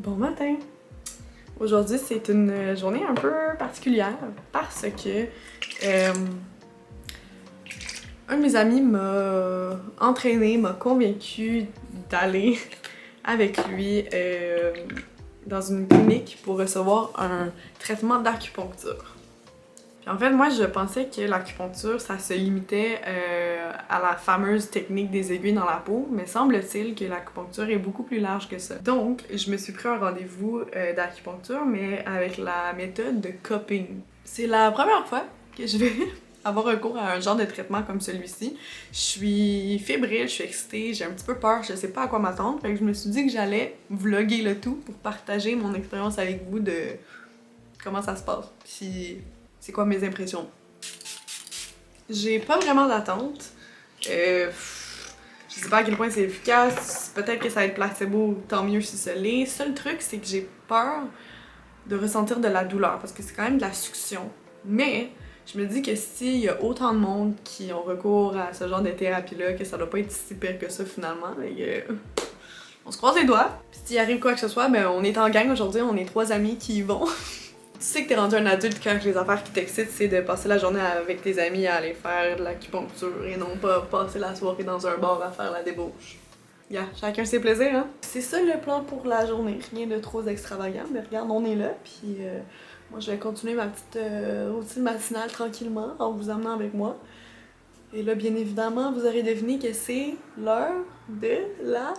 Bon matin! Aujourd'hui, c'est une journée un peu particulière parce que un de mes amis m'a entraîné, m'a convaincu d'aller avec lui dans une clinique pour recevoir un traitement d'acupuncture. Puis en fait, moi, je pensais que l'acupuncture, ça se limitait à la fameuse technique des aiguilles dans la peau, mais semble-t-il que l'acupuncture est beaucoup plus large que ça. Donc, je me suis pris un rendez-vous d'acupuncture, mais avec la méthode de cupping. C'est la première fois que je vais avoir recours à un genre de traitement comme celui-ci. Je suis fébrile, je suis excitée, j'ai un petit peu peur, je sais pas à quoi m'attendre, fait que je me suis dit que j'allais vlogger le tout pour partager mon expérience avec vous de comment ça se passe. Puis c'est quoi mes impressions? J'ai pas vraiment d'attente. Je sais pas à quel point c'est efficace. Peut-être que ça va être placebo, tant mieux si ça l'est. Seul truc, c'est que j'ai peur de ressentir de la douleur parce que c'est quand même de la succion. Mais je me dis que s'il y a autant de monde qui ont recours à ce genre de thérapie-là, que ça doit pas être si pire que ça finalement. Et on se croise les doigts. Puis s'il arrive quoi que ce soit, ben on est en gang aujourd'hui, on est 3 amis qui y vont. Tu sais que t'es rendu un adulte quand les affaires qui t'excitent, c'est de passer la journée avec tes amis à aller faire de l'acupuncture et non pas passer la soirée dans un bar à faire la débauche. Chacun ses plaisirs, hein? C'est ça le plan pour la journée, rien de trop extravagant, mais regarde, on est là, puis moi je vais continuer ma petite routine matinale tranquillement en vous emmenant avec moi. Et là, bien évidemment, vous aurez deviné que c'est l'heure de la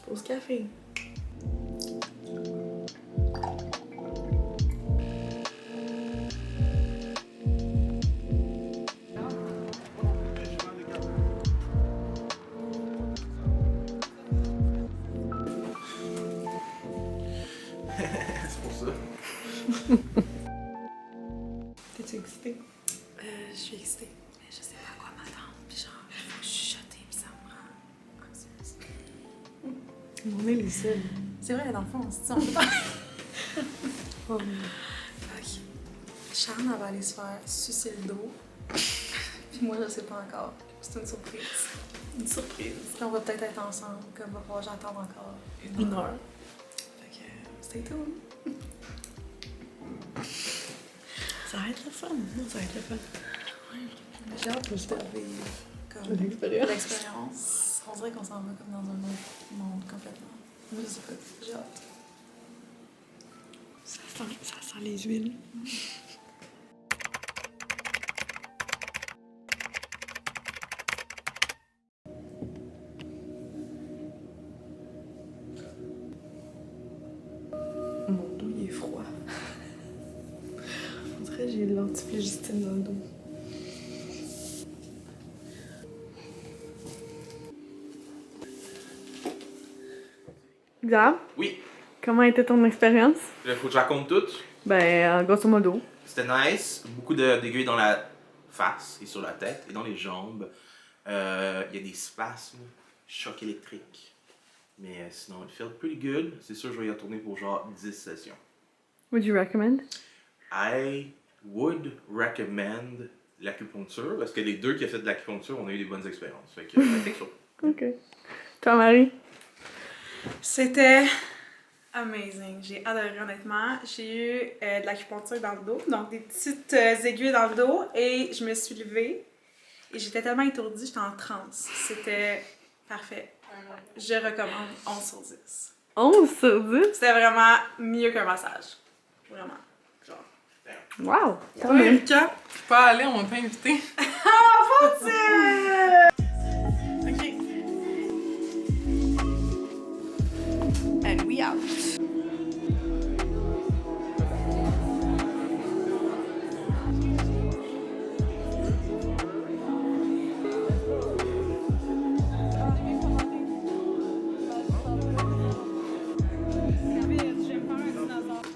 pause café. C'est pour ça. T'es-tu excitée? Je suis excitée, mais je sais pas à quoi m'attendre. Puis genre, il faut chuchoter, puis ça me rend anxieuse. On est les seuls. C'est vrai, dans le fond, on peut pas. Oh. Ok. Charles, elle va aller se faire sucer le dos. Puis moi, je sais pas encore. C'est une surprise. Une surprise. Puis on va peut-être être ensemble, comme va falloir j'attendre encore Une heure. Fait que, stay tuned. Ça va être le fun. Non, ça va être le fun. J'ai hâte de vivre comme l'expérience. On dirait qu'on s'en va comme dans un autre monde complètement. Moi, je sais pas. J'ai hâte. Ça sent les huiles. Mon dos, il est froid. On dirait que j'ai de l'antiflogistine dans le dos. Xav, Oui, comment était ton expérience? il faut que je raconte tout. Ben, grosso modo. C'était nice. Beaucoup d'aiguilles dans la face et sur la tête et dans les jambes. Il y a des spasmes, choc électrique. Mais sinon, it felt pretty good. C'est sûr que je vais y retourner pour genre 10 sessions. Would you recommend? I would recommend l'acupuncture parce que les deux qui ont fait de l'acupuncture, on a eu des bonnes expériences. Fait que, I think so. Ok. Toi, Marie? C'était amazing. J'ai adoré, honnêtement. J'ai eu de l'acupuncture dans le dos, donc des petites aiguilles dans le dos, et je me suis levée et j'étais tellement étourdie, j'étais en transe. C'était parfait. Je recommande 11 sur 10. 11 sur 10? C'était vraiment mieux qu'un massage. Vraiment. Genre. Wow! Quand Ouais, même. Lucas, je peux pas aller, on m'a pas invité. Ok. And we out.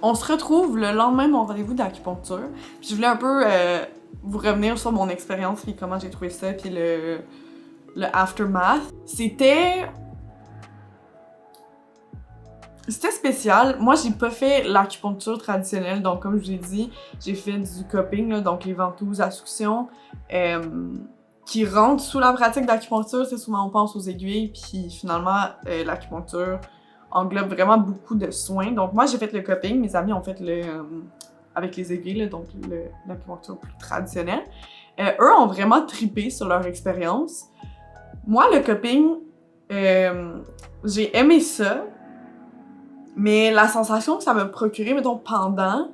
On se retrouve le lendemain de mon rendez-vous d'acupuncture. Puis je voulais un peu vous revenir sur mon expérience, puis comment j'ai trouvé ça, puis le aftermath. C'était spécial. Moi, j'ai pas fait l'acupuncture traditionnelle, donc comme je vous ai dit, j'ai fait du cupping, là, donc les ventouses à succion, qui rentrent sous la pratique d'acupuncture. C'est souvent on pense aux aiguilles, puis finalement, l'acupuncture, englobe vraiment beaucoup de soins. Donc moi, j'ai fait le cupping, mes amis ont fait le avec les aiguilles, là, donc l'acupuncture plus traditionnelle. Eux ont vraiment trippé sur leur expérience. Moi, le cupping, j'ai aimé ça, mais la sensation que ça m'a procuré, mettons, pendant,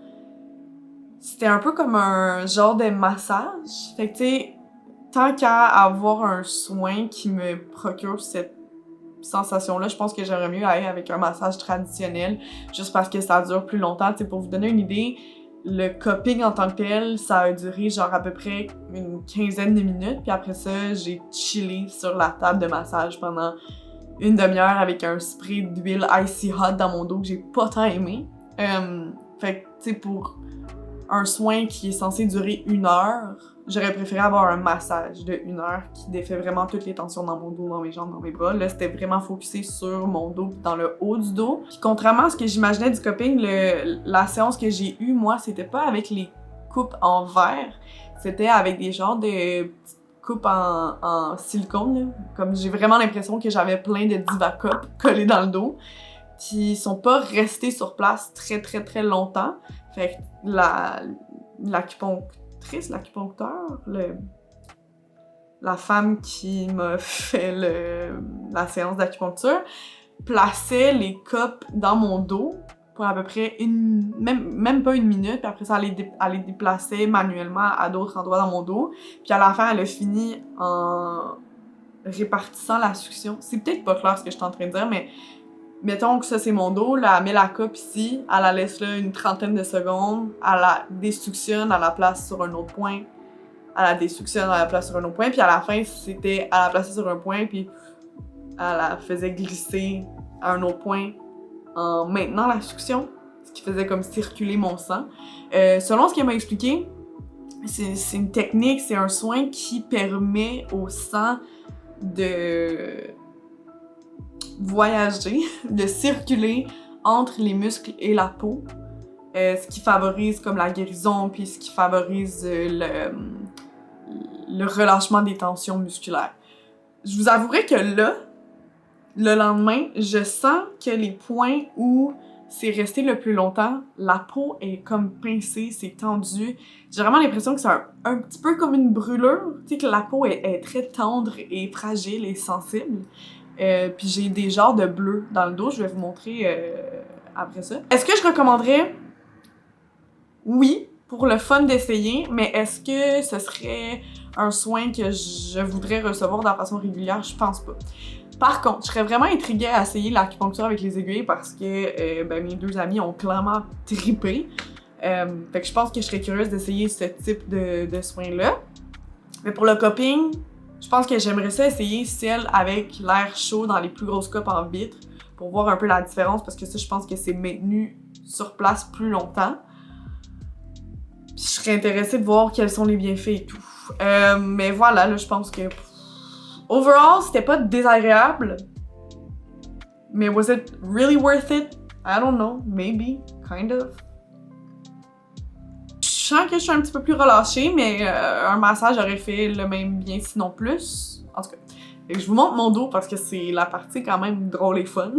c'était un peu comme un genre de massage. Fait que, tu sais, tant qu'à avoir un soin qui me procure cette sensation-là, je pense que j'aurais mieux aller avec un massage traditionnel, juste parce que ça dure plus longtemps. Tu sais, pour vous donner une idée, le cupping en tant que tel, ça a duré genre à peu près une quinzaine de minutes, puis après ça, j'ai chillé sur la table de massage pendant une demi-heure avec un spray d'huile icy hot dans mon dos que j'ai pas tant aimé. Fait que, tu sais, pour un soin qui est censé durer 1 heure, j'aurais préféré avoir un massage de 1 heure qui défait vraiment toutes les tensions dans mon dos, dans mes jambes, dans mes bras. Là, c'était vraiment focusé sur mon dos pis dans le haut du dos. Puis contrairement à ce que j'imaginais du cupping, la séance que j'ai eue, moi, c'était pas avec les coupes en verre, c'était avec des genres de petites coupes en silicone, là. Comme j'ai vraiment l'impression que j'avais plein de Divacop collés dans le dos, qui sont pas restés sur place très très très longtemps. Fait que l'acupuncteur, la femme qui m'a fait la séance d'acupuncture, plaçait les copes dans mon dos pour à peu près même pas 1 minute, puis après ça, elle les déplaçait manuellement à d'autres endroits dans mon dos. Puis à la fin, elle a fini en répartissant la succion. C'est peut-être pas clair ce que je suis en train de dire, mais mettons que ça c'est mon dos, là, elle met la coupe ici, elle la laisse là une trentaine de secondes, elle la désuctionne, elle la place sur un autre point, elle la désuctionne, elle la place sur un autre point, puis à la fin, c'était, elle la plaçait sur un point, puis elle la faisait glisser à un autre point en maintenant la succion, ce qui faisait comme circuler mon sang. Selon ce qu'elle m'a expliqué, c'est une technique, c'est un soin qui permet au sang de voyager, de circuler entre les muscles et la peau, ce qui favorise comme la guérison, puis ce qui favorise le relâchement des tensions musculaires. Je vous avouerai que là, le lendemain, je sens que les points où c'est resté le plus longtemps, la peau est comme pincée, c'est tendu. J'ai vraiment l'impression que c'est un petit peu comme une brûlure, tu sais, que la peau est très tendre et fragile et sensible. Puis j'ai des genres de bleus dans le dos, je vais vous montrer après ça. Est-ce que je recommanderais? Oui, pour le fun d'essayer, mais est-ce que ce serait un soin que je voudrais recevoir de façon régulière? Je pense pas. Par contre, je serais vraiment intriguée à essayer l'acupuncture avec les aiguilles parce que mes 2 amis ont clairement trippé. Fait que je pense que je serais curieuse d'essayer ce type de soin-là. Mais pour le cupping, je pense que j'aimerais ça essayer celle avec l'air chaud dans les plus grosses copes en vitre pour voir un peu la différence parce que ça, je pense que c'est maintenu sur place plus longtemps. Puis je serais intéressée de voir quels sont les bienfaits et tout. Mais voilà, là, je pense que overall, c'était pas désagréable. Mais was it really worth it? I don't know. Maybe. Kind of. Je sens que je suis un petit peu plus relâchée, mais un massage aurait fait le même bien, sinon plus. En tout cas, je vous montre mon dos parce que c'est la partie quand même drôle et fun.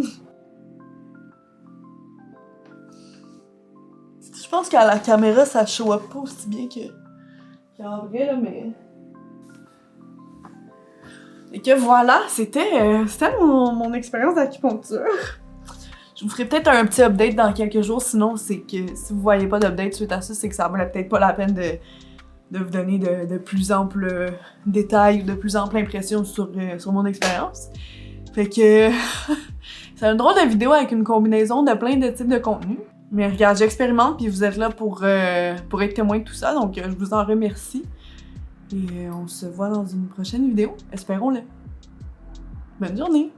Je pense qu'à la caméra, ça show up pas aussi bien qu'en vrai, là, mais... Et que voilà, c'était mon expérience d'acupuncture. Je vous ferai peut-être un petit update dans quelques jours, sinon c'est que si vous voyez pas d'update suite à ça, c'est que ça valait peut-être pas la peine de vous donner de plus amples détails, de plus amples impressions sur mon expérience. Fait que c'est une drôle de vidéo avec une combinaison de plein de types de contenus. Mais regarde, j'expérimente puis vous êtes là pour être témoin de tout ça, donc je vous en remercie. Et on se voit dans une prochaine vidéo, espérons-le. Bonne journée!